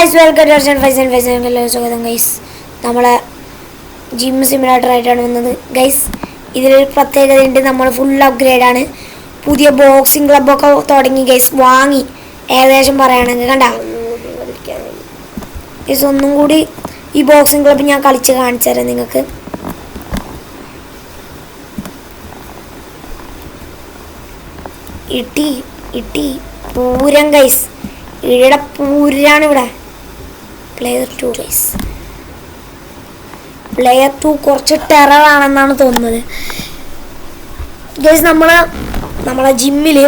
Guys welcome to Faizan സ്വാഗതം guys. നമ്മളെ gym simulator ആയിട്ടാണ് വന്നത് ഗൈസ്. ഇതിലൊരു പ്രത്യേകതയുണ്ട്, നമ്മൾ ഫുൾ അപ്ഗ്രേഡാണ്. പുതിയ ബോക്സിംഗ് ക്ലബ്ബൊക്കെ തുടങ്ങി ഗൈസ്, വാങ്ങി ഏകദേശം പറയുകയാണെങ്കിൽ കണ്ട ഗൈസ്. ഒന്നും കൂടി ഈ ബോക്സിംഗ് ക്ലബ്ബ് ഞാൻ കളിച്ച് കാണിച്ചു തരാം നിങ്ങൾക്ക്. ഇട്ടി പൂരം ഗൈസ്, ഇവിടെ പൂരാണ്. ഇവിടെ പ്ലെയർ 2 ഗൈസ്. പ്ലെയർ 2 കുറച്ച് ടെററാണെന്നാണ് തോന്നുന്നത് ഗൈസ്. നമ്മളെ ജിമ്മിൽ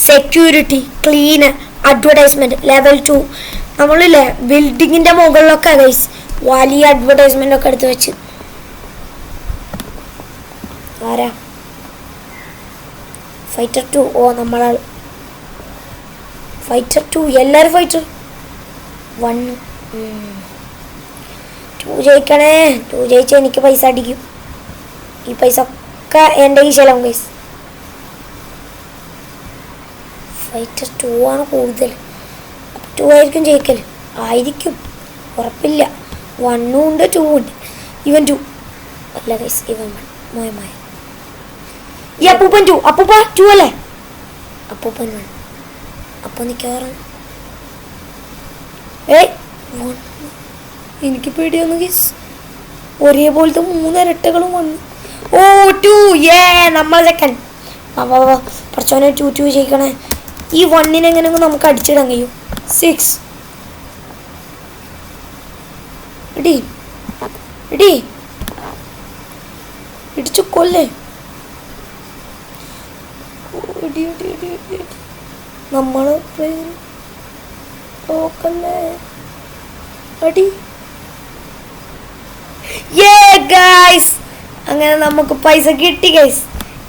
സെക്യൂരിറ്റി, ക്ലീന്, അഡ്വർടൈസ്മെൻറ്റ് ലെവൽ 2. നമ്മളില്ലേ ബിൽഡിങ്ങിൻ്റെ മുകളിലൊക്കെ ഗൈസ് വലിയ അഡ്വർടൈസ്മെൻ്റ് ഒക്കെ എടുത്ത് വെച്ച്. ആരാ ഫൈറ്റർ 2? ഓ നമ്മളാൾ ഫൈറ്റർ 2. എല്ലാവരും ഫൈറ്റർ 1. 2 ജയിക്കണേ. 2 ജയിച്ചാൽ എനിക്ക് പൈസ അടിക്കും. ഈ പൈസ ഒക്കെ എൻ്റെ കീശയിലാവും ഗൈസ്. ഫൈറ്റർ 2 ആണ് കൂടുതൽ. 2 ആയിരിക്കും ജയിക്കൽ. ആയിരിക്കും, ഉറപ്പില്ല. 1 ഉണ്ട് 2 ഉണ്ട്. ഇവൻ 2 അല്ല ഗൈസ്, ഇവൻ 1. മോയമായ ഈ അപ്പൂപ്പൻ 2. അപ്പൂപ്പ 2 അല്ലേ? അപ്പൂപ്പൻ 1. അപ്പോൾ നിൽക്കാറ് എനിക്ക് പേടിയാന്ന് ഗൈസ്. ഒരേപോലത്തെ 3 ഇരട്ടകളും വന്നു. ഓ 2 നമ്മൾ സെക്കൻഡ്. കുറച്ചോനെ 2 ജയിക്കണേ. ഈ 1 എങ്ങനെയെങ്കിലും നമുക്ക് അടിച്ചിടാൻ കഴിയും. 6 ഇടിച്ചു കൊല്ലേ. നമ്മള് നോക്കല്ലേ അടി. ഗൈസ് അങ്ങനെ നമുക്ക് പൈസ കിട്ടി ഗൈസ്.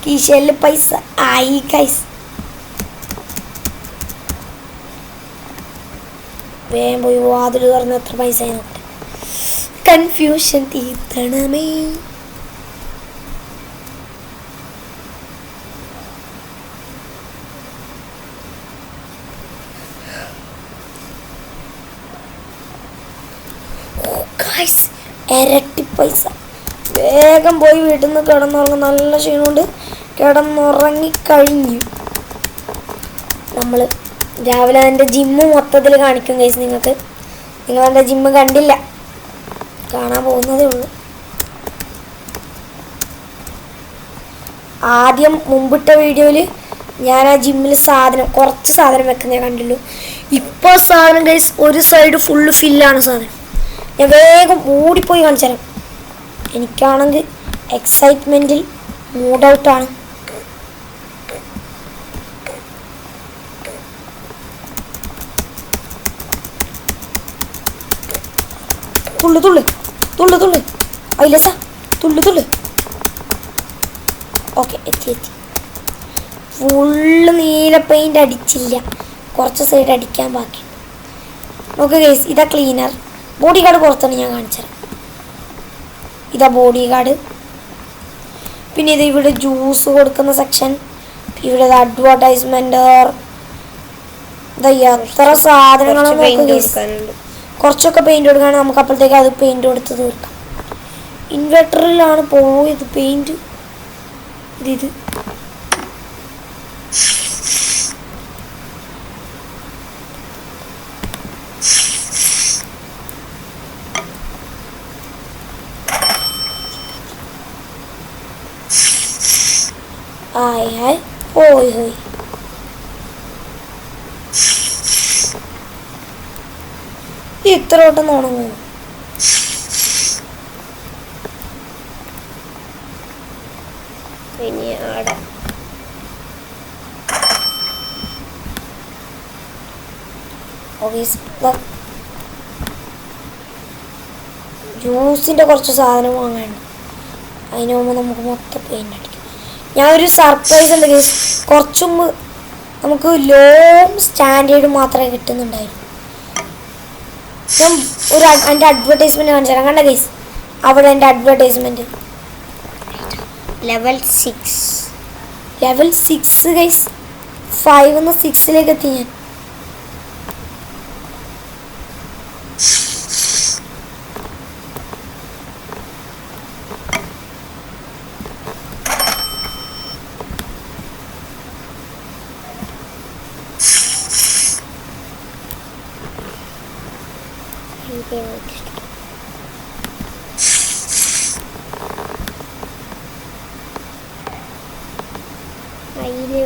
കീശയിൽ പൈസ ആയി ഗൈസ്. വേഗം പോയി വാതിൽ തുറന്ന് എത്ര പൈസ നോക്കട്ടെ. കൺഫ്യൂഷൻ തീർത്തണമേ. ഇരട്ടി പൈസ. വേഗം പോയി വീട്ടിൽ നിന്ന് കിടന്നുറങ്ങും. നല്ല ക്ഷീണമുണ്ട്. കിടന്നുറങ്ങിക്കഴിഞ്ഞു. നമ്മൾ രാവിലെ എൻ്റെ ജിമ്മ് മൊത്തത്തിൽ കാണിക്കും ഗൈസ് നിങ്ങൾക്ക്. നിങ്ങളെൻ്റെ ജിമ്മ് കണ്ടില്ല, കാണാൻ പോകുന്നതേ ഉള്ളൂ. ആദ്യം മുമ്പിട്ട വീഡിയോയിൽ ഞാൻ ആ ജിമ്മിൽ കുറച്ച് സാധനം വെക്കുന്നേ കണ്ടുള്ളൂ. ഇപ്പോൾ സാധനം ഗൈസ് ഒരു സൈഡ് ഫുള്ള് ഫില്ലാണ് സാധനം. ഞാൻ വേഗം ഓടിപ്പോയി കാണിച്ചു തരാം. എനിക്കാണെങ്കിൽ എക്സൈറ്റ്മെൻറ്റിൽ മൂഡ് ഔട്ടാണ്. തുള്ളു അയിലസ തുള്ളു. ഓക്കെ, എത്തി. ഫുള്ള് നീല പെയിൻ്റ് അടിച്ചില്ല, കുറച്ച് സൈഡ് അടിക്കാൻ ബാക്കി. ഓക്കെ ഗൈസ്, ഇതാ ക്ലീനർ. ബോഡി ഗാർഡ് പുറത്താണ്, ഞാൻ കാണിച്ചുതരാം. ഇതാ ബോഡി ഗാർഡ്. പിന്നെ ഇത് ഇവിടെ ജ്യൂസ് കൊടുക്കുന്ന സെക്ഷൻ. ഇവിടെ അഡ്വർടൈസ്മെന്റ്. എത്ര സാധനങ്ങളും കുറച്ചൊക്കെ പെയിന്റ് കൊടുക്കുകയാണെങ്കിൽ നമുക്ക് അപ്പോഴത്തേക്ക് അത് പെയിന്റ് കൊടുത്ത് തീർക്കാം. ഇൻവെർട്ടറിലാണ് പോയത് പെയിന്റ്. ഇത് പോയി. ഇത്ര വട്ടം ഉണങ്ങും. ഇനി ആടെ ജ്യൂസിൻ്റെ കുറച്ച് സാധനം വാങ്ങാനുണ്ട്. അതിന് മുമ്പ് നമുക്ക് മൊത്തം പെയിൻ്റ് അടിക്കും. ഞാൻ ഒരു സർപ്രൈസ് ഉണ്ട് ഗൈസ്. കുറച്ചും നമുക്ക് ലോ സ്റ്റാൻഡേർഡ് മാത്രമേ കിട്ടുന്നുണ്ടായിരുന്നു. ഞാൻ എൻ്റെ അഡ്വർടൈസ്മെൻറ്റ് കാണിച്ചു തരാം. കണ്ട ഗൈസ്, അവിടെ എൻ്റെ അഡ്വർടൈസ്മെൻറ്റ് ലെവൽ 6 ഗൈസ്. 5 6 എത്തി ഞാൻ. അതിലേ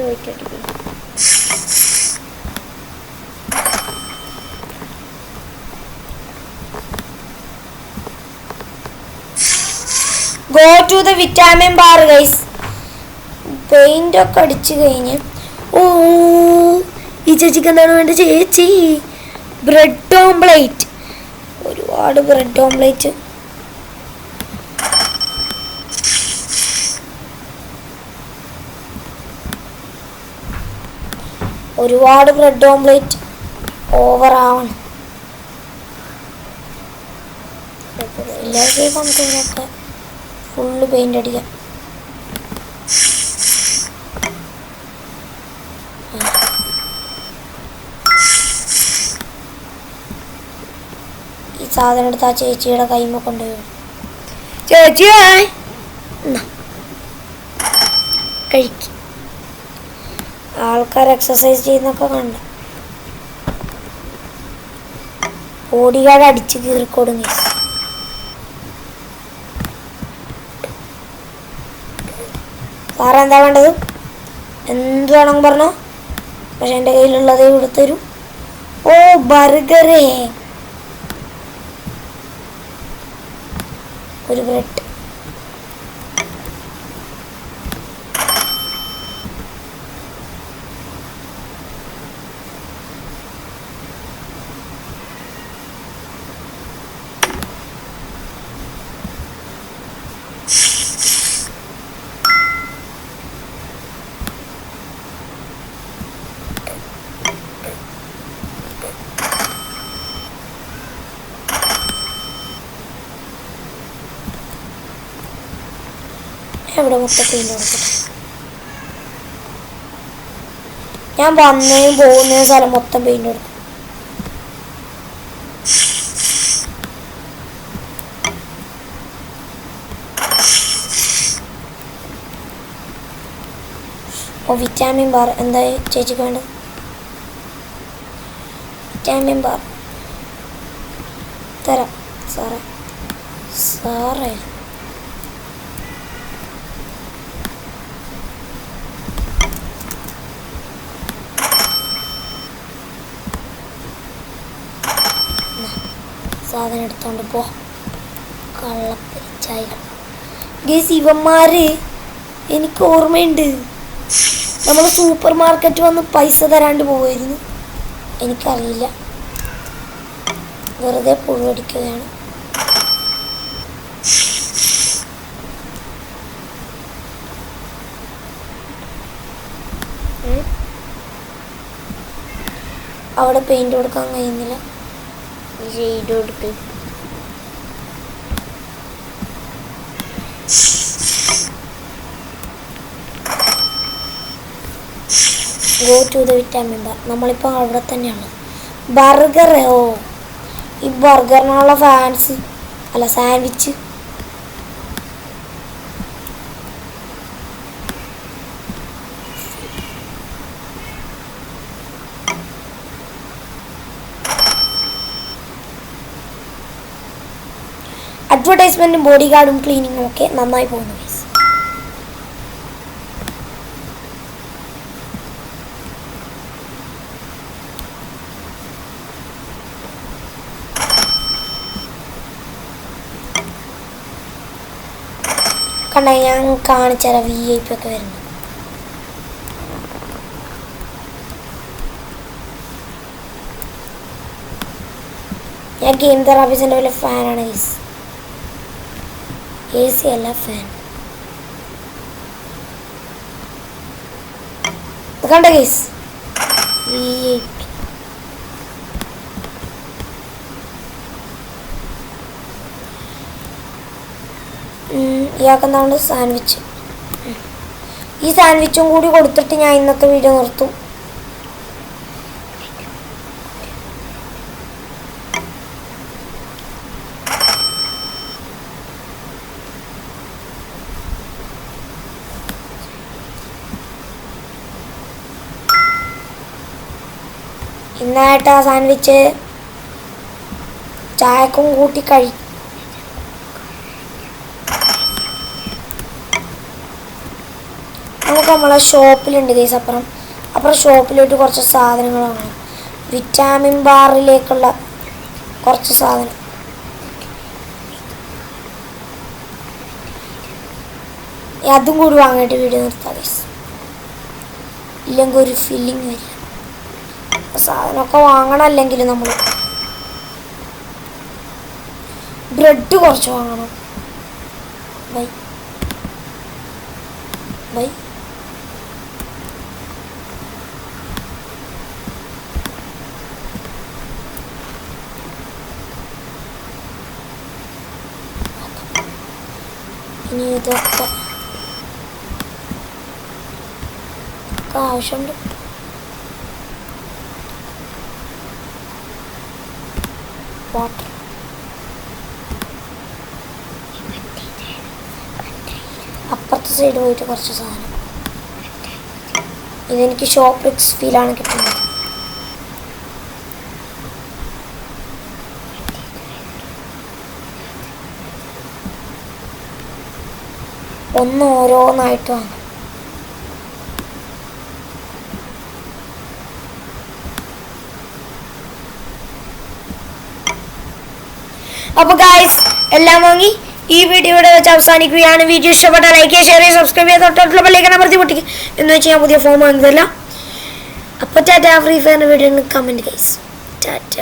പോയിട്ടിട്ട് go to the vitamin bar guys. Paint ഒക്കെ അടിച്ചു കഴിഞ്ഞ് ഓ ഈ ചേച്ചിക്ക് എന്താണ് വേണ്ടത്? ചേച്ചി ബ്രെഡ് ഓംപ്ലേറ്റ്, ഒരുപാട് ബ്രെഡ് ഓംപ്ലേറ്റ്. ഒരുപാട് ബ്രെഡ് ഓംപ്ലേറ്റ് ഓവറാവണം. എല്ലാവർക്കും നമുക്കിതിനൊക്കെ ഫുള്ള് പെയിൻ്റ് അടിക്കാം. ഈ സാധനം എടുത്ത് ആ ചേച്ചിയുടെ കൈമ കൊണ്ടുപോയി. ചേച്ചിയേ കഴിക്കും. ആൾക്കാർ എക്സസൈസ് ചെയ്യുന്നൊക്കെ കണ്ട ബോഡി ഗാർഡ് അടിച്ച് കീറിക്കൊടുങ്ങി. സാറ് എന്താ വേണ്ടത്? എന്ത് വേണമെന്ന് പറഞ്ഞോ, പക്ഷെ എൻ്റെ കയ്യിലുള്ളതേ കൊടുത്തരും. ഓ ബർഗറേ, ഒരു ബ്രെഡ്. ഇവിടെ മൊത്തത്തിൽ കൊടുക്കട്ടെ. ഞാൻ വന്നേയും പോകുന്നതും സ്ഥലം മൊത്തം പെയിന്റ് കൊടുക്കും. ഓ വിറ്റാമിൻ ബാർ എന്താ ചേച്ചിക്ക് വേണ്ടത്? വിറ്റാമിൻ ബാർ തരാം സാറേ. സാറേ സാധനം എടുത്തോണ്ട് പോ. കള്ളപ്പരിച്ചായ ഗൈസ്, ഇവന്മാര് എനിക്ക് ഓർമ്മയുണ്ട്. നമ്മൾ സൂപ്പർ മാർക്കറ്റ് വന്ന് പൈസ തരാണ്ട് പോവായിരുന്നു. എനിക്കറിയില്ല, വെറുതെ പുഴുവടിക്കുകയാണ്. അവിടെ പെയിന്റ് കൊടുക്കാൻ കഴിയുന്നില്ല. ഷെയ്ഡ് കൊടുക്ക്. Go to the vitamin bar. നമ്മളിപ്പോൾ അവിടെ തന്നെയാണ്. ബർഗർ, ഓ ഈ ബർഗറിനുള്ള ഫാൻസ് അല്ല സാൻഡ്വിച്ച്. അഡ്വർടൈസ്മെൻറ്റും ബോഡി ഗാർഡും ക്ലീനിങ്ങും ഒക്കെ നന്നായി പോകുന്നു ഗൈസ്. കണ്ട, ഞാൻ കാണിച്ചാൽ VIP ഒക്കെ വരുന്നു. ഞാൻ ഗെയിം തെറാപ്പിസിൻ്റെ പോലെ ഫാനാണ് ഗൈസ്. AC അല്ല, ഫാൻ. കണ്ട ഗൈസ്, VIP. ഇയാൾക്കെന്താണ് സാൻഡ്വിച്ച്. ഈ സാൻഡ്വിച്ചും കൂടി കൊടുത്തിട്ട് ഞാൻ ഇന്നത്തെ വീഡിയോ നിർത്തും. ഇന്നായിട്ട് ആ സാൻഡ്വിച്ച് ചായക്കും കൂട്ടി നമുക്ക് നമ്മളെ ഷോപ്പിലുണ്ട് ഗൈസ്. അപ്പുറം ഷോപ്പിലോട്ട് കുറച്ച് സാധനങ്ങൾ വാങ്ങണം. വിറ്റാമിൻ ബാറിലേക്കുള്ള കുറച്ച് സാധനം. അതും കൂടി വാങ്ങിയിട്ട് വീഡിയോ നിർത്താം ഗൈസ്, ഇല്ലെങ്കിൽ ഒരു ഫീലിംഗ് വരില്ല. സാധനമൊക്കെ വാങ്ങണം. അല്ലെങ്കിൽ നമ്മൾ ബ്രെഡ് കുറച്ച് വാങ്ങണം. Bye bye. ഇനി ഇതൊക്കെ ആവശ്യമുണ്ട്. വാട്ടർ. അപ്പുറത്തെ സൈഡ് പോയിട്ട് കുറച്ച് സാധനം. ഇതെനിക്ക് ഷോപ്പ് എക്സ്പീലാണ് കിട്ടുന്നത്. ഒന്ന് ഓരോന്നായിട്ട് വാങ്ങും. അപ്പോൾ ഗൈസ് എല്ലാം വാങ്ങി ഈ വീഡിയോ ഇവിടെ വെച്ച് അവസാനിക്കുകയാണ്. വീഡിയോ ഇഷ്ടപ്പെട്ടാൽ ലൈക്ക് ചെയ്യുക, ഷെയർ ചെയ്യുക, സബ്സ്ക്രൈബ് ചെയ്യുക, തൊട്ടുള്ള ബെല്ലൈക്കൺ അമർത്തി പൊട്ടിക്കുക എന്ന് വെച്ച് ഞാൻ പുതിയ ഫോം വാങ്ങുന്നില്ല. അപ്പോൾ ടാറ്റ. ഫ്രീ ഫയറിൻ്റെ വീഡിയോ കമൻറ്റ് ഗൈസ്. ടാറ്റ.